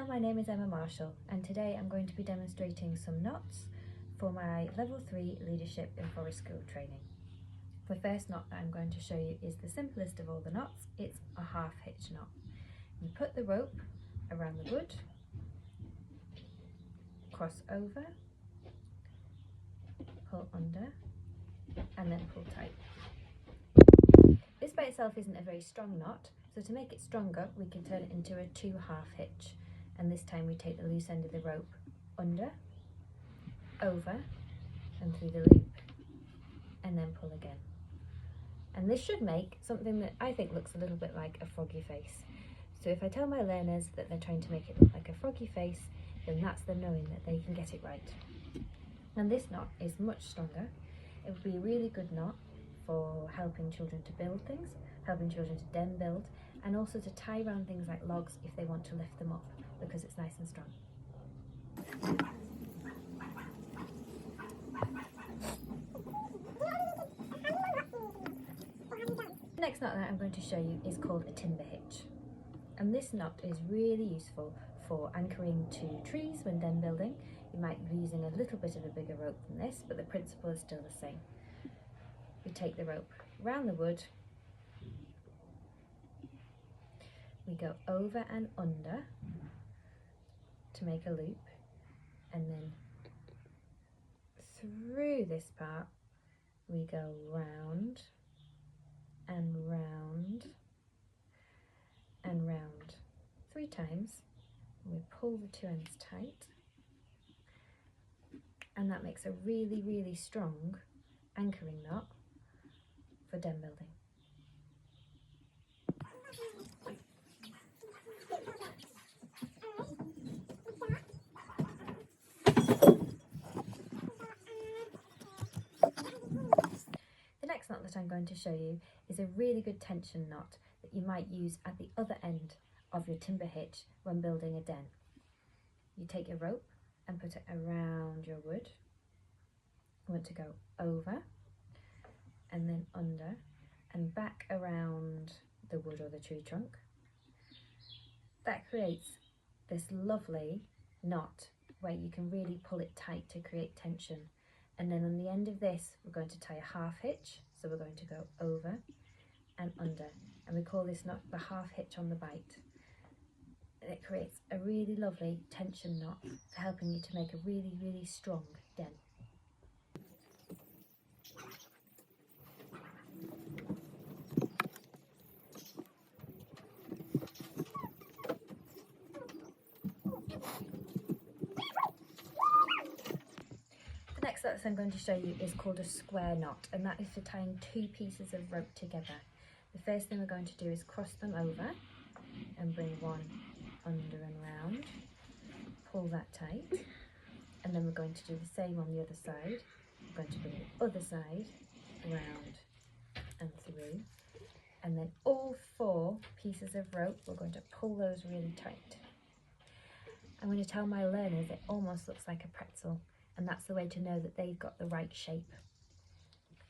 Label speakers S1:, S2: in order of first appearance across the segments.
S1: Hello, my name is Emma Marshall and today I'm going to be demonstrating some knots for my Level 3 Leadership in Forest School training. The first knot that I'm going to show you is the simplest of all the knots. It's a half hitch knot. You put the rope around the wood, cross over, pull under and then pull tight. This by itself isn't a very strong knot, so to make it stronger we can turn it into a 2 half hitch, and this time we take the loose end of the rope under, over and through the loop and then pull again. And this should make something that I think looks a little bit like a froggy face. So if I tell my learners that they're trying to make it look like a froggy face, then that's them knowing that they can get it right. And this knot is much stronger. It would be a really good knot for helping children to build things, helping children to den build, and also to tie around things like logs if they want to lift them up, because it's nice and strong. The next knot that I'm going to show you is called a timber hitch. And this knot is really useful for anchoring to trees when den building. You might be using a little bit of a bigger rope than this, but the principle is still the same. We take the rope round the wood, we go over and under to make a loop, and then through this part we go round and round and round 3 times. We pull the 2 ends tight, and that makes a really strong anchoring knot for den building. The next knot that I'm going to show you is a really good tension knot that you might use at the other end of your timber hitch when building a den. You take your rope and put it around your wood. You want to go over and then under and back around the wood or the tree trunk. That creates this lovely knot where you can really pull it tight to create tension. And then on the end of this we're going to tie a half hitch, so we're going to go over and under, and we call this knot the half hitch on the bite. And it creates a really lovely tension knot for helping you to make a really strong den. The next knot I'm going to show you is called a square knot, and that is for tying 2 pieces of rope together. The first thing we're going to do is cross them over and bring one under and round, pull that tight, and then we're going to do the same on the other side. We're going to bring the other side around and through, and then all 4 pieces of rope, we're going to pull those really tight. I'm going to tell my learners it almost looks like a pretzel, and that's the way to know that they've got the right shape.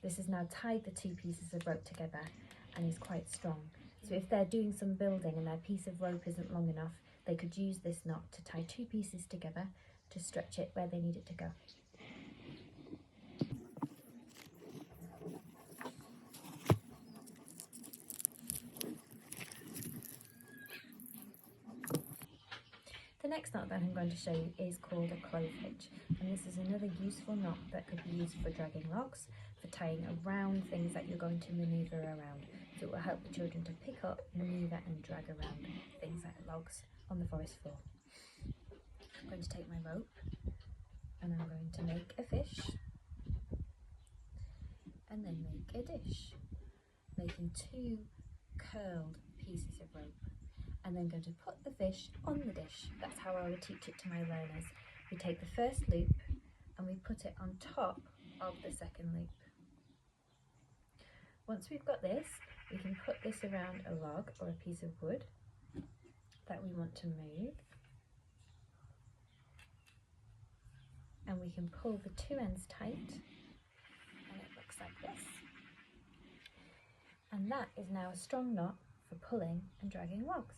S1: This has now tied the 2 pieces of rope together and is quite strong. So if they're doing some building and their piece of rope isn't long enough, they could use this knot to tie 2 pieces together to stretch it where they need it to go. The next knot that I'm going to show you is called a clove hitch, and this is another useful knot that could be used for dragging logs, for tying around things that you're going to manoeuvre around. So it will help the children to pick up, manoeuvre and drag around things like logs on the forest floor. I'm going to take my rope and I'm going to make a fish and then make a dish, making 2 curled pieces of rope, and then going to put the fish on the dish. That's how I would teach it to my learners. We take the first loop and we put it on top of the second loop. Once we've got this, we can put this around a log or a piece of wood that we want to move, and we can pull the 2 ends tight, and it looks like this. And that is now a strong knot for pulling and dragging logs.